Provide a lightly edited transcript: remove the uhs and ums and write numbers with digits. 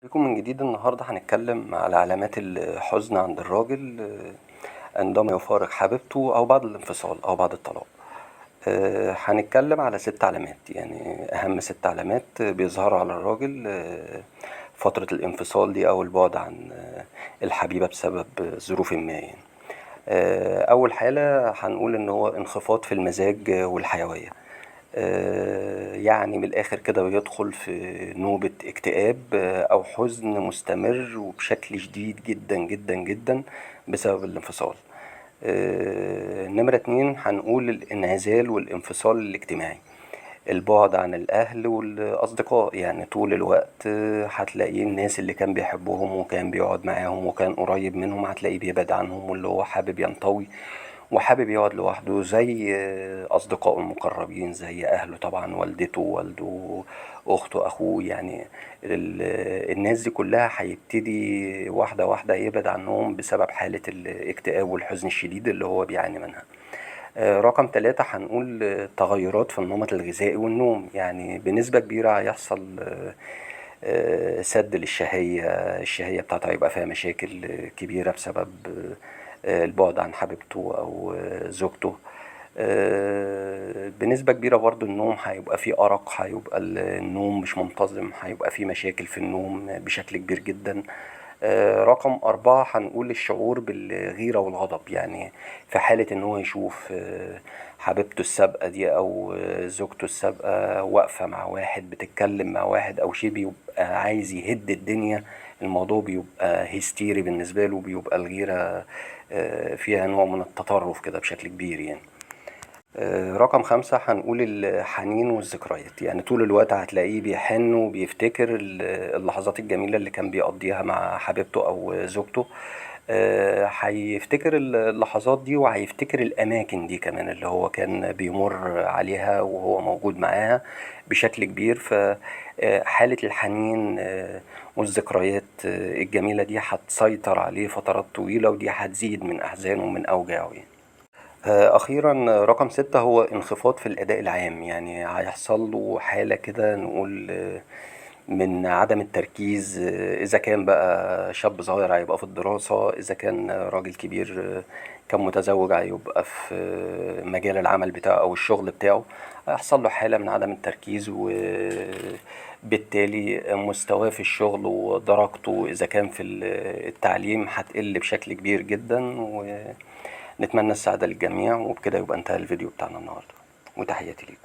بكم من جديد. النهاردة هنتكلم على علامات الحزن عند الراجل عندما يفارق حبيبته أو بعد الانفصال أو بعد الطلاق. هنتكلم على 6 علامات، يعني أهم 6 علامات بيظهروا على الراجل فترة الانفصال دي أو البعد عن الحبيبة بسبب ظروف ما يعني. أول حالة هنقول إن هو انخفاض في المزاج والحيوية. يعني من الآخر كده بيدخل في نوبة اكتئاب أو حزن مستمر وبشكل شديد جدا جدا جدا بسبب الانفصال. نمرة 2 هنقول الانعزال والانفصال الاجتماعي، البعد عن الأهل والأصدقاء، يعني طول الوقت هتلاقيه الناس اللي كان بيحبهم وكان بيقعد معاهم وكان قريب منهم هتلاقيه بيبعد عنهم، واللي هو حابب ينطوي وحابب يقعد لوحده زي أصدقائه المقربين، زي أهله طبعا، والدته والده أخته أخوه. يعني الناس دي كلها هيبتدي واحدة واحدة يبعد عنهم بسبب حالة الاكتئاب والحزن الشديد اللي هو بيعاني منها. رقم 3 هنقول تغيرات في النمط الغذائي والنوم، يعني بنسبة كبيرة هيحصل سد للشهية، الشهية بتاعته هيبقى فيها مشاكل كبيرة بسبب البعد عن حبيبته أو زوجته. بنسبة كبيرة برضو النوم هيبقى فيه أرق، هيبقى النوم مش منتظم، هيبقى فيه مشاكل في النوم بشكل كبير جدا. رقم 4 هنقول الشعور بالغيرة والغضب، يعني في حالة ان هو يشوف حبيبته السابقة دي او زوجته السابقة واقفة مع واحد بتتكلم مع واحد او شي، بيبقى عايز يهد الدنيا. الموضوع بيبقى هستيري بالنسبة له، بيبقى الغيرة فيها نوع من التطرف كده بشكل كبير يعني. رقم 5 هنقول الحنين والذكريات، يعني طول الوقت هتلاقيه بيحن وبيفتكر اللحظات الجميلة اللي كان بيقضيها مع حبيبته أو زوجته. هيفتكر اللحظات دي وهيفتكر الأماكن دي كمان اللي هو كان بيمر عليها وهو موجود معاها بشكل كبير. فحالة الحنين والذكريات الجميلة دي هتسيطر عليه فترات طويلة، ودي هتزيد من أحزانه ومن أوجاعه يعني. أخيرا رقم 6 هو انخفاض في الأداء العام، يعني هيحصل له حالة كده نقول من عدم التركيز. إذا كان بقى شاب صغير هيبقى في الدراسة، إذا كان راجل كبير كان متزوج هيبقى في مجال العمل بتاعه أو الشغل بتاعه، هيحصل له حالة من عدم التركيز، وبالتالي مستواه في الشغل ودرجته إذا كان في التعليم هتقل بشكل كبير جدا. ونتمنى السعادة للجميع، وبكده يبقى انتهى الفيديو بتاعنا النهاردة، وتحياتي ليكم.